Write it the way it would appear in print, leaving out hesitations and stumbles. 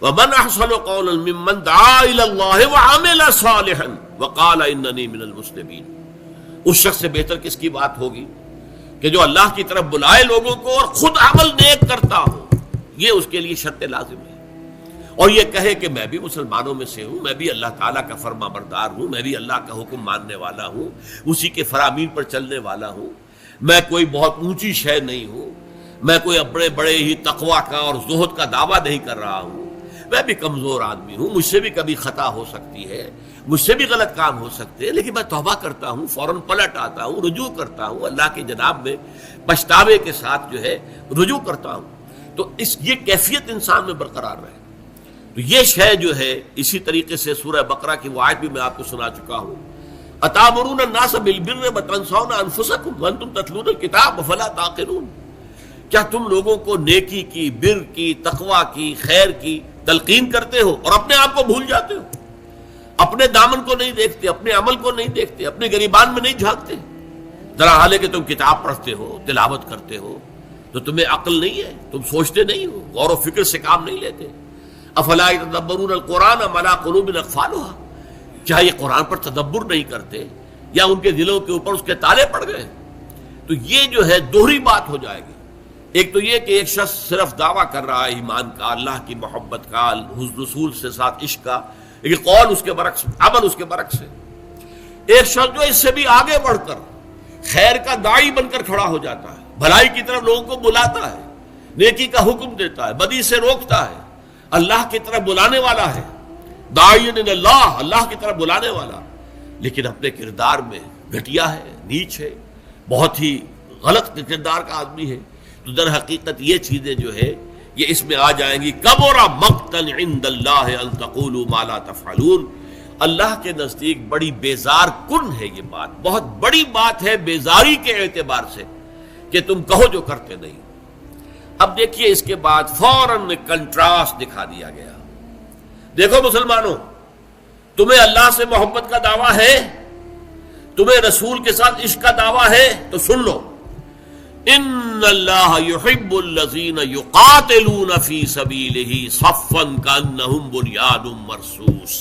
ومن احسن قولا ممن دعا الى اللہ وعمل صالحا وقال اننی من المسلمین. اس شخص سے بہتر کس کی بات ہوگی کہ جو اللہ کی طرف بلائے لوگوں کو اور خود عمل نیک کرتا ہو. یہ اس کے لیے شرط لازم ہے. اور یہ کہے کہ میں بھی مسلمانوں میں سے ہوں، میں بھی اللہ تعالیٰ کا فرما بردار ہوں، میں بھی اللہ کا حکم ماننے والا ہوں، اسی کے فرامین پر چلنے والا ہوں، میں کوئی بہت اونچی شے نہیں ہوں، میں کوئی بڑے بڑے ہی تقویٰ کا اور زہد کا دعویٰ نہیں کر رہا ہوں، میں بھی کمزور آدمی ہوں، مجھ سے بھی کبھی خطا ہو سکتی ہے، مجھ سے بھی غلط کام ہو سکتے ہیں، لیکن میں توبہ کرتا ہوں، فوراً پلٹ آتا ہوں، رجوع کرتا ہوں، اللہ کے جناب میں پچھتاوے کے ساتھ جو ہے رجوع کرتا ہوں. تو یہ کیفیت انسان میں برقرار رہے. تو یہ شے جو ہے اسی طریقے سے سورہ بقرہ کی وہ آیت بھی میں آپ کو سنا چکا ہوں. اتامرون الناس بالبر وتنسون انفسکم وانتم تتلون الکتاب افلا تعقلون. کیا تم لوگوں کو نیکی کی، بر کی، تقویٰ کی، خیر کی تلقین کرتے ہو اور اپنے آپ کو بھول جاتے ہو؟ اپنے دامن کو نہیں دیکھتے، اپنے عمل کو نہیں دیکھتے، اپنے گریبان میں نہیں جھانکتے. ذرا حال ہے کہ تم کتاب پڑھتے ہو، تلاوت کرتے ہو، تو تمہیں عقل نہیں ہے، تم سوچتے نہیں ہو، غور و فکر سے کام نہیں لیتے. افلا یتدبرون القرآن ام علی قلوب اقفالها. کیا یہ قرآن پر تدبر نہیں کرتے یا ان کے دلوں کے اوپر اس کے تالے پڑ گئے؟ تو یہ جو ہے دوہری بات ہو جائے گی. ایک تو یہ کہ ایک شخص صرف دعویٰ کر رہا ہے ایمان کا، اللہ کی محبت کا، رسول سے ساتھ عشق کا، لیکن قول اس کے برعکس، عمل اس کے برعکس ہے. ایک شخص جو اس سے بھی آگے بڑھ کر خیر کا داعی بن کر کھڑا ہو جاتا ہے، بھلائی کی طرف لوگوں کو بلاتا ہے، نیکی کا حکم دیتا ہے، بدی سے روکتا ہے، اللہ کی طرف بلانے والا ہے، داعین اللہ، اللہ کی طرف بلانے والا، لیکن اپنے کردار میں گھٹیا ہے، نیچ ہے، بہت ہی غلط کردار کا آدمی ہے. تو در حقیقت یہ چیزیں جو ہے یہ اس میں آ جائیں گی. کبر مقتا عند اللہ ان تقولوا ما لا تفعلون. اللہ کے نزدیک بڑی بیزار کن ہے یہ بات، بہت بڑی بات ہے بیزاری کے اعتبار سے کہ تم کہو جو کرتے نہیں. اب دیکھیے اس کے بعد فوراً کنٹراسٹ دکھا دیا گیا. دیکھو مسلمانوں، تمہیں اللہ سے محبت کا دعویٰ ہے، تمہیں رسول کے ساتھ عشق کا دعویٰ ہے، تو سن لو، ان اللہ یحب الذین یقاتلون فی سبیلہ صفا کانہم بنیان مرصوص.